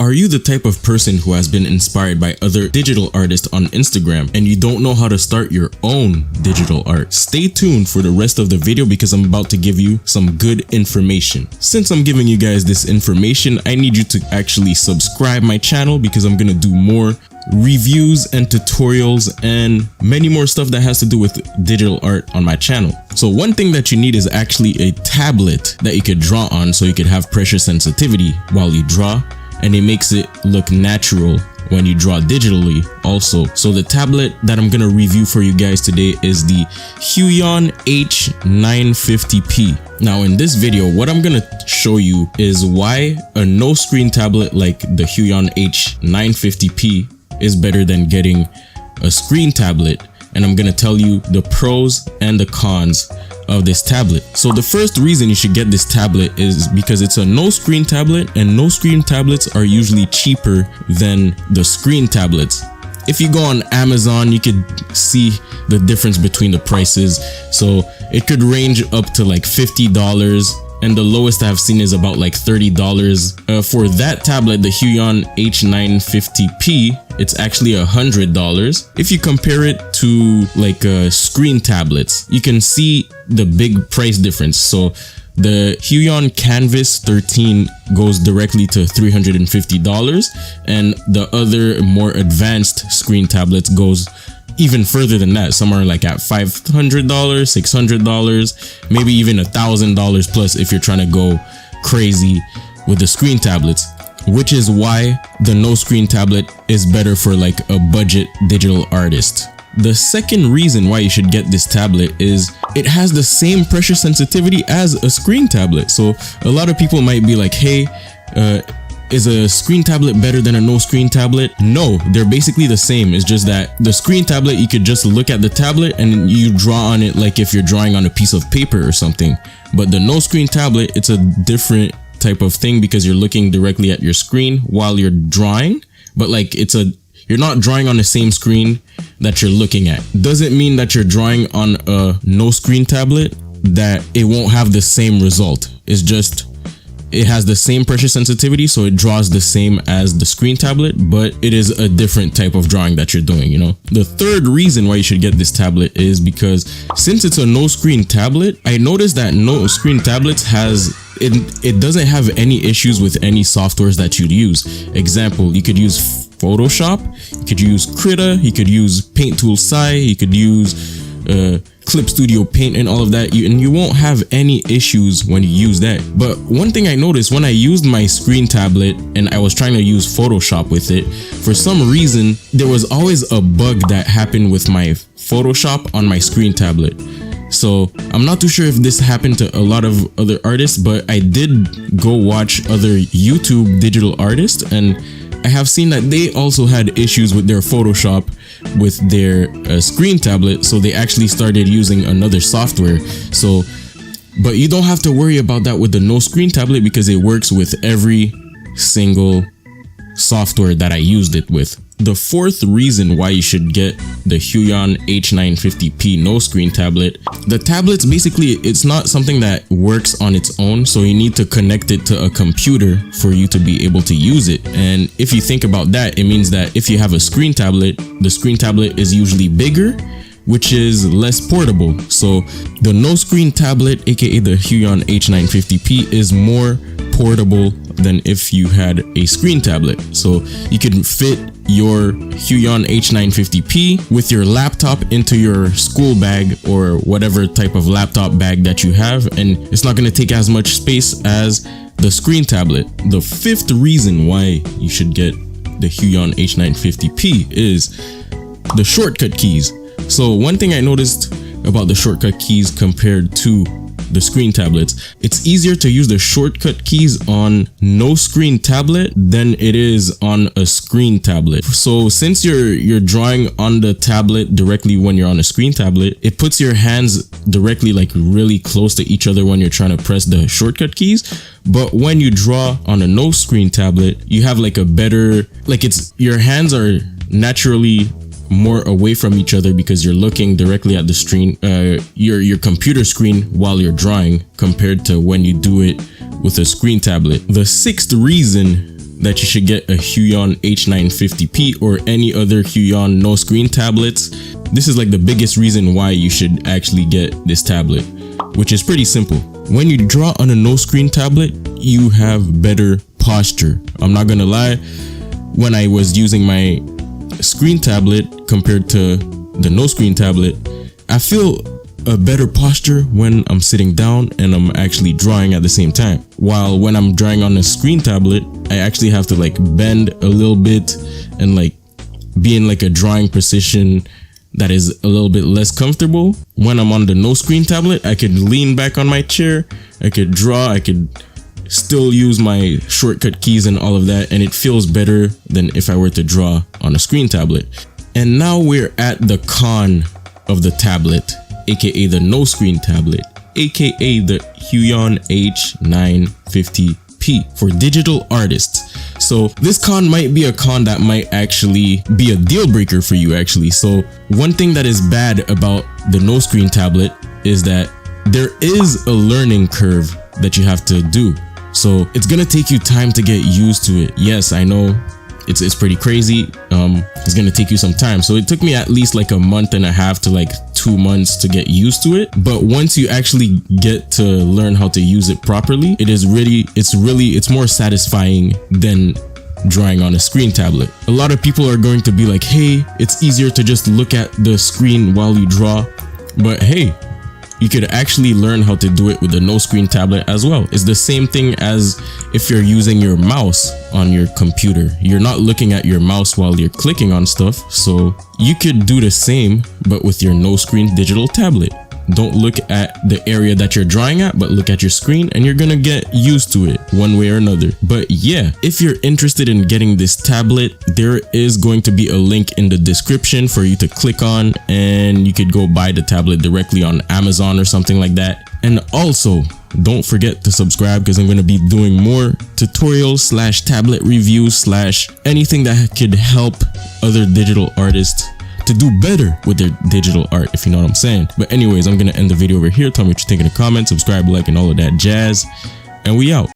Are you the type of person who has been inspired by other digital artists on Instagram and you don't know how to start your own digital art? Stay tuned for the rest of the video because I'm about to give you some good information. Since I'm giving you guys this information, I need you to actually subscribe my channel because I'm gonna do more reviews and tutorials and many more stuff that has to do with digital art on my channel. So one thing that you need is actually a tablet that you could draw on so you could have pressure sensitivity while you draw, and it makes it look natural when you draw digitally also. So the tablet that I'm gonna review for you guys today is the Huion H950P. Now in this video, what I'm gonna show you is why a no screen tablet like the Huion H950P is better than getting a screen tablet, and I'm gonna tell you the pros and the cons of this tablet. So the first reason you should get this tablet is because it's a no screen tablet, and no screen tablets are usually cheaper than the screen tablets. If you go on Amazon, you could see the difference between the prices. So it could range up to like $50, and the lowest I've seen is about like $30. For that tablet, the Huion H950P, it's actually $100. If you compare it to like screen tablets, you can see the big price difference. So the Huion Canvas 13 goes directly to $350, and the other more advanced screen tablets goes even further than that. Some are like at $500, $600, maybe even $1,000 plus if you're trying to go crazy with the screen tablets, which is why the no screen tablet is better for like a budget digital artist. The second reason why you should get this tablet is it has the same pressure sensitivity as a screen tablet. So a lot of people might be like, hey, is a screen tablet better than a no screen tablet? No, they're basically the same. It's just that the screen tablet, you could just look at the tablet and you draw on it like if you're drawing on a piece of paper or something. But the no screen tablet, it's a different type of thing because you're looking directly at your screen while you're drawing, but like you're not drawing on the same screen that you're looking at. Doesn't mean that you're drawing on a no screen tablet that it won't have the same result. It's just it has the same pressure sensitivity, so it draws the same as the screen tablet, but it is a different type of drawing that you're doing, you know? The third reason why you should get this tablet is because since it's a no screen tablet, I noticed that no screen tablets it doesn't have any issues with any softwares that you'd use. Example, you could use Photoshop, you could use Krita, you could use Paint Tool Sai, you could use Clip Studio Paint and all of that, and you won't have any issues when you use that. But one thing I noticed when I used my screen tablet and I was trying to use Photoshop with it, for some reason there was always a bug that happened with my Photoshop on my screen tablet. So I'm not too sure if this happened to a lot of other artists, but I did go watch other YouTube digital artists, and I have seen that they also had issues with their Photoshop with their screen tablet, so they actually started using another software. So, but you don't have to worry about that with the no screen tablet because it works with every single software that I used it with. The fourth reason why you should get the Huion H950P no screen tablet, the tablet's basically, it's not something that works on its own, so you need to connect it to a computer for you to be able to use it. And if you think about that, it means that if you have a screen tablet, the screen tablet is usually bigger, which is less portable. So the no screen tablet, aka the Huion H950P, is more portable than if you had a screen tablet. So you can fit your Huion H950P with your laptop into your school bag or whatever type of laptop bag that you have, and it's not going to take as much space as the screen tablet. The fifth reason why you should get the Huion H950P is the shortcut keys. So one thing I noticed about the shortcut keys compared to the screen tablets, it's easier to use the shortcut keys on no screen tablet than it is on a screen tablet. So since you're drawing on the tablet directly when you're on a screen tablet, it puts your hands directly like really close to each other when you're trying to press the shortcut keys. But when you draw on a no screen tablet, you have like a better, like your hands are naturally more away from each other because you're looking directly at the screen, your computer screen while you're drawing, compared to when you do it with a screen tablet. The sixth reason that you should get a Huion H950P or any other Huion no screen tablets. This is like the biggest reason why you should actually get this tablet, which is pretty simple. When you draw on a no screen tablet, you have better posture. I'm not gonna lie, when I was using my screen tablet compared to the no screen tablet, I feel a better posture when I'm sitting down and I'm actually drawing at the same time. While when I'm drawing on a screen tablet, I actually have to like bend a little bit and like be in like a drawing position that is a little bit less comfortable. When I'm on the no screen tablet, I could lean back on my chair, I could draw, I could still use my shortcut keys and all of that, and it feels better than if I were to draw on a screen tablet. And now we're at the con of the tablet, aka the no screen tablet, aka the Huion H950P for digital artists. So this con might be a con that might actually be a deal breaker for you actually. So one thing that is bad about the no screen tablet is that there is a learning curve that you have to do. So it's gonna take you time to get used to it. Yes, I know it's pretty crazy. It's gonna take you some time. So it took me at least like a month and a half to like 2 months to get used to it. But once you actually get to learn how to use it properly, it's more satisfying than drawing on a screen tablet. A lot of people are going to be like, hey, it's easier to just look at the screen while you draw. But hey, you could actually learn how to do it with the no screen tablet as well. It's the same thing as if you're using your mouse on your computer. You're not looking at your mouse while you're clicking on stuff. So you could do the same, but with your no screen digital tablet. Don't look at the area that you're drawing at, but look at your screen, and you're gonna get used to it one way or another. But yeah, if you're interested in getting this tablet, there is going to be a link in the description for you to click on, and you could go buy the tablet directly on Amazon or something like that. And also, don't forget to subscribe, because I'm going to be doing more tutorials / tablet reviews / anything that could help other digital artists to do better with their digital art, if you know what I'm saying. But anyways, I'm gonna end the video over here. Tell me what you think in the comments, subscribe, like, and all of that jazz, and we out.